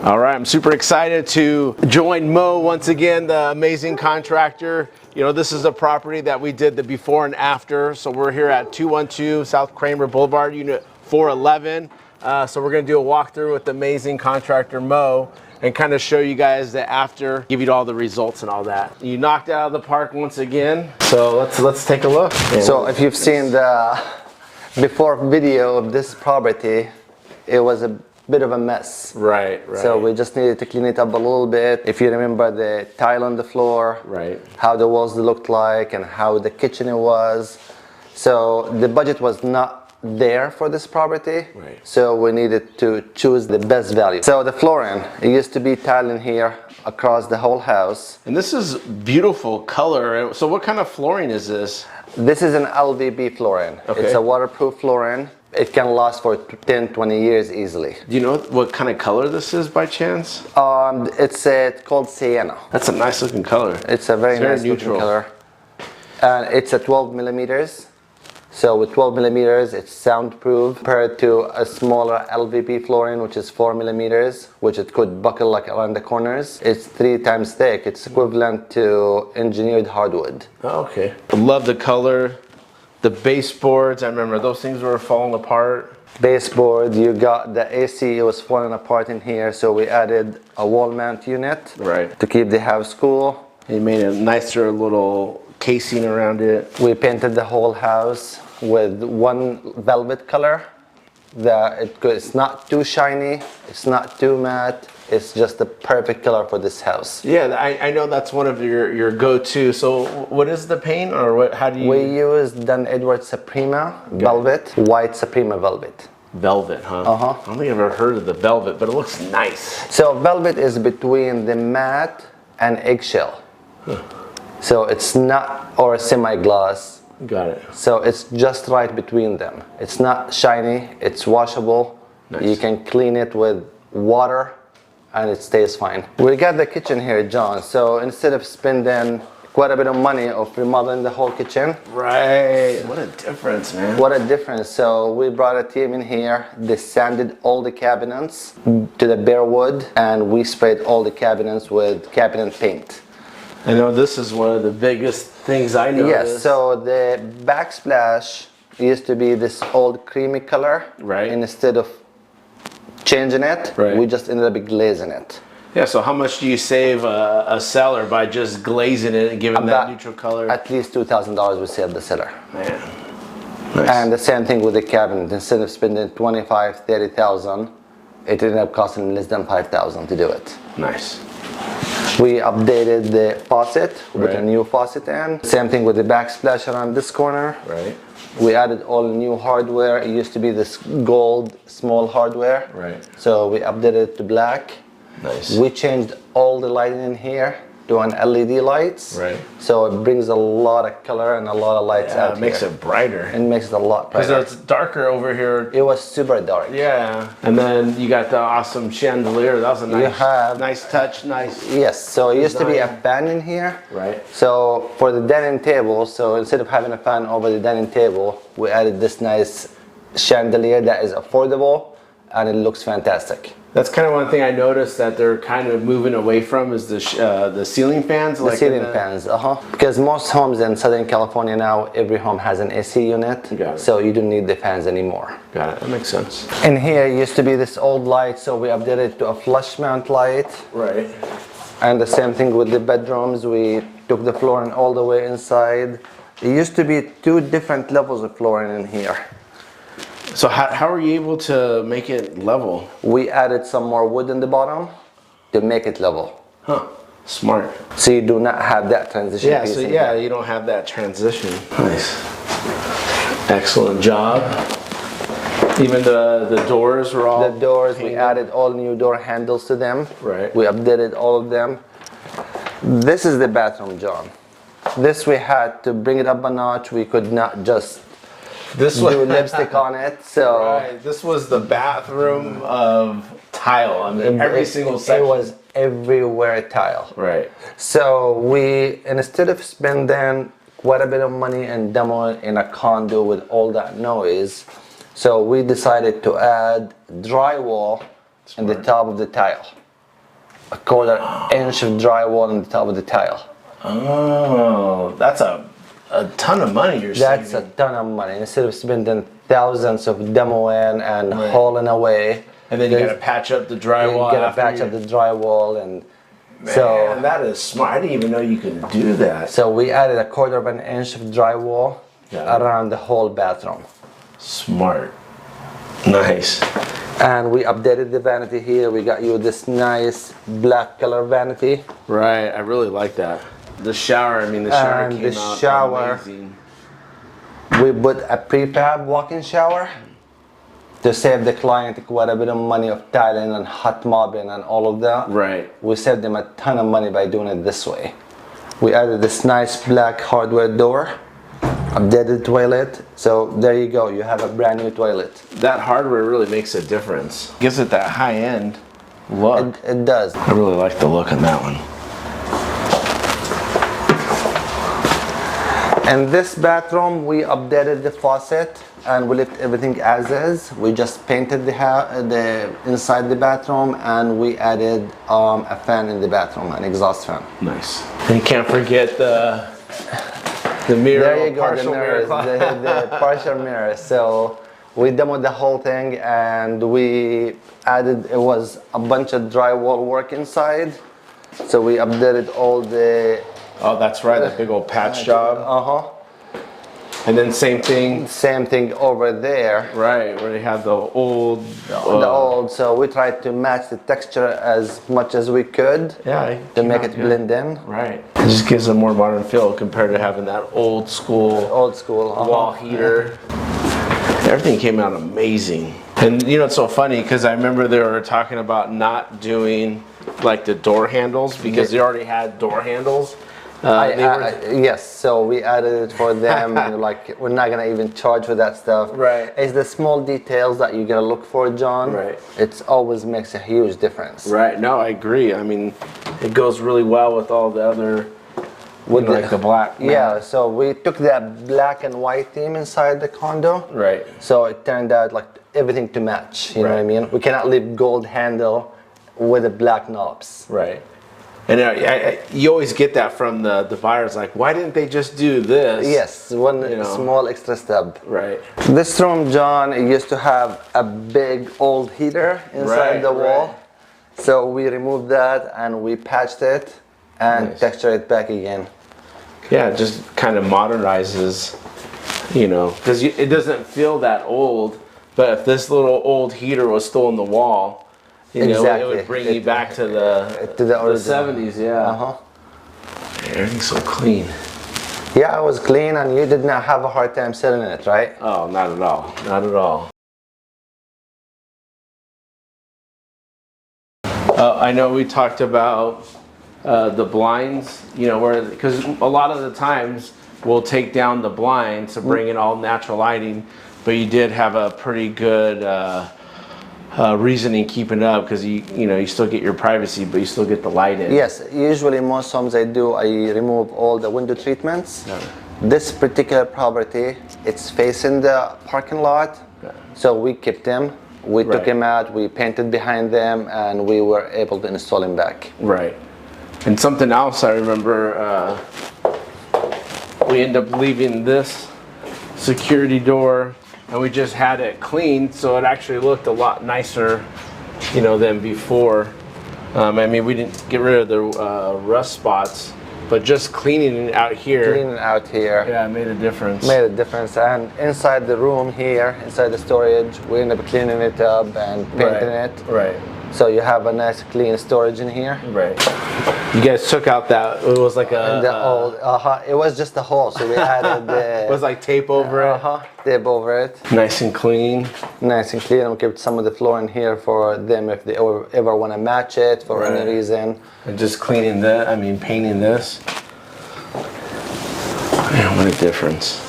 All right, I'm super excited to join Mo once again, the amazing contractor. You know, this is a property that we did the before and after. So we're here at 212 S Kraemer Blvd, unit 411. So we're gonna do a walkthrough with the amazing contractor Mo and kind of show you guys the after, give you all the results and all that. You knocked it out of the park once again. So let's take a look. So if you've seen the before video of this property, it was a bit of a mess. Right. So we just needed to clean it up a little bit. If you remember the tile on the floor, right, how the walls looked like and how the kitchen it was. So the budget was not there for this property. Right. So we needed to choose the best value. So the flooring, it used to be tile in here across the whole house. And this is beautiful color. So what kind of flooring is this? This is an LVP flooring. Okay. It's a waterproof flooring. It can last for 10, 20 years easily. Do you know what kind of color this is by chance? It's called sienna. That's a nice looking color. It's a very nice looking color. And it's a 12 millimeters. So with 12 millimeters, it's soundproof compared to a smaller LVP flooring, which is 4 millimeters, which it could buckle like around the corners. It's 3 times thick. It's equivalent to engineered hardwood. Oh, okay. I love the color. The baseboards, I remember those things were falling apart. Baseboard, you got the AC, it was falling apart in here, so we added a wall mount unit, right, to keep the house cool. You made a nicer little casing around it. We painted the whole house with one velvet color. It's not too shiny, it's not too matte. It's just the perfect color for this house. Yeah, I know that's one of your go-to. So what is the paint, or what? How do you? We use Dun Edwards Suprema Velvet, white Suprema Velvet. Velvet, huh? Uh-huh. I don't think I've ever heard of the velvet, but it looks nice. So velvet is between the matte and eggshell. Huh. So it's not, or semi-gloss. Got it. So it's just right between them. It's not shiny, it's washable. Nice. You can clean it with water and it stays fine. We got the kitchen here, John. So instead of spending quite a bit of money of remodeling the whole kitchen. Right, what a difference, man. What a difference. So we brought a team in here. They sanded all the cabinets to the bare wood and we sprayed all the cabinets with cabinet paint. I know this is one of the biggest things I noticed. Yes, so the backsplash used to be this old creamy color. Right. And instead of changing it, right, we just ended up glazing it. Yeah, so how much do you save a seller by just glazing it and giving that neutral color? At least $2,000 we save the seller. Man. Nice. And the same thing with the cabinet. Instead of spending $25,000, $30,000, it ended up costing less than $5,000 to do it. Nice. We updated the faucet with a new faucet in. Same thing with the backsplash around this corner. Right. We added all new hardware. It used to be this gold small hardware. Right. So we updated it to black. Nice. We changed all the lighting in here to an LED lights. Right. So it brings a lot of color and a lot of lights out. It makes it brighter. It makes it a lot brighter. Because it's darker over here. It was super dark. Yeah. And then you got the awesome chandelier. That was a nice touch. Nice. Yes. So it used to be a fan in here. Right. So for the dining table, so instead of having a fan over the dining table, we added this nice chandelier that is affordable and it looks fantastic. That's kind of one thing I noticed that they're kind of moving away from is the ceiling fans. The ceiling fans, Because most homes in Southern California now, every home has an AC unit. Got it. So you don't need the fans anymore. Got it, that makes sense. In here it used to be this old light, so we updated it to a flush mount light. Right. And the same thing with the bedrooms. We took the flooring all the way inside. It used to be 2 different levels of flooring in here. So how are you able to make it level? We added some more wood in the bottom to make it level. Huh, smart. So you do not have that transition piece. So yeah, you don't have that transition. Nice. Excellent job. Even the doors were all... The doors, painted. we added all new door handles to them. Right. We updated all of them. This is the bathroom, John. This we had to bring it up a notch. We could not just do lipstick on it. So right. This was the bathroom of tile. I mean, every single section. It was everywhere tile. Right. So we, instead of spending quite a bit of money and demoing in a condo with all that noise, so we decided to add drywall in the top of the tile. a 1/4 inch of drywall on the top of the tile. Oh, that's a ton of money you're saving. That's a ton of money. Instead of spending thousands of demoing and hauling away. And then you gotta patch up the drywall. You gotta patch up the drywall, and man, that is smart. I didn't even know you could do that. So we added a 1/4 inch of drywall around the whole bathroom. Smart. Nice. And we updated the vanity here. We got you this nice black color vanity. Right, I really like that. The shower, I mean, the shower And came the out shower, amazing. we put a prefab walk-in shower to save the client quite a bit of money of tiling and hot mopping and all of that. Right. We saved them a ton of money by doing it this way. We added this nice black hardware door, updated toilet. So there you go, you have a brand new toilet. That hardware really makes a difference. Gives it that high-end look. It does. I really like the look on that one. In this bathroom, we updated the faucet and we left everything as is. We just painted the inside the bathroom, and we added a fan in the bathroom, an exhaust fan. Nice. And you can't forget the mirror. There you go, the partial mirrors, the partial mirror. So we demoed the whole thing, and we added, it was a bunch of drywall work inside. So we updated all the... Oh, that's right, the big old patch job. And then same thing. Same thing over there. Right, where they have the old. So we tried to match the texture as much as we could. Yeah. To make it blend in. Right. It just gives a more modern feel compared to having that old school. Wall heater. Everything came out amazing. And you know, it's so funny because I remember they were talking about not doing like the door handles because they already had door handles. Yes, so we added it for them. Like, we're not gonna even charge for that stuff. Right. It's the small details that you gotta look for, John. Right. It always makes a huge difference. Right. No, I agree. I mean, it goes really well with all the other, with like the black. Yeah. So we took that black and white theme inside the condo. Right. So it turned out like everything to match. You know what I mean? We cannot leave gold handle with the black knobs. Right. And you always get that from the buyers, like, why didn't they just do this? Yes, one small extra step. Right. This room, John, it used to have a big old heater inside the wall. Right. So we removed that and we patched it and textured it back again. Yeah, it just kind of modernizes, you know, because it doesn't feel that old, but if this little old heater was still in the wall, you know, it would bring you back to the 70s, Everything's so clean. Yeah, it was clean, and you did not have a hard time selling it, right? Oh, not at all. Not at all. I know we talked about the blinds, you know, where, because a lot of the times we'll take down the blinds to bring in all natural lighting, but you did have a pretty good reasoning keeping up, because you know, you still get your privacy, but you still get the light in. Yes, usually most homes I remove all the window treatments. This particular property, it's facing the parking lot, so we kept them. We took them out, we painted behind them, and we were able to install them back. Right. And something else I remember, we ended up leaving this security door, and we just had it cleaned, so it actually looked a lot nicer, you know, than before. I mean, we didn't get rid of the rust spots, but just cleaning it out here. Cleaning out here. Yeah, it made a difference. Made a difference. And inside the room here, inside the storage, we ended up cleaning it up and painting it. Right. So you have a nice clean storage in here. Right. You guys took out that, it was like it was just a hole, so we added the... it was like tape over it. Tape over it. Nice and clean. Nice and clean. And we kept some of the floor in here for them if they ever want to match it for any reason. And just cleaning that, I mean painting this. Man, what a difference.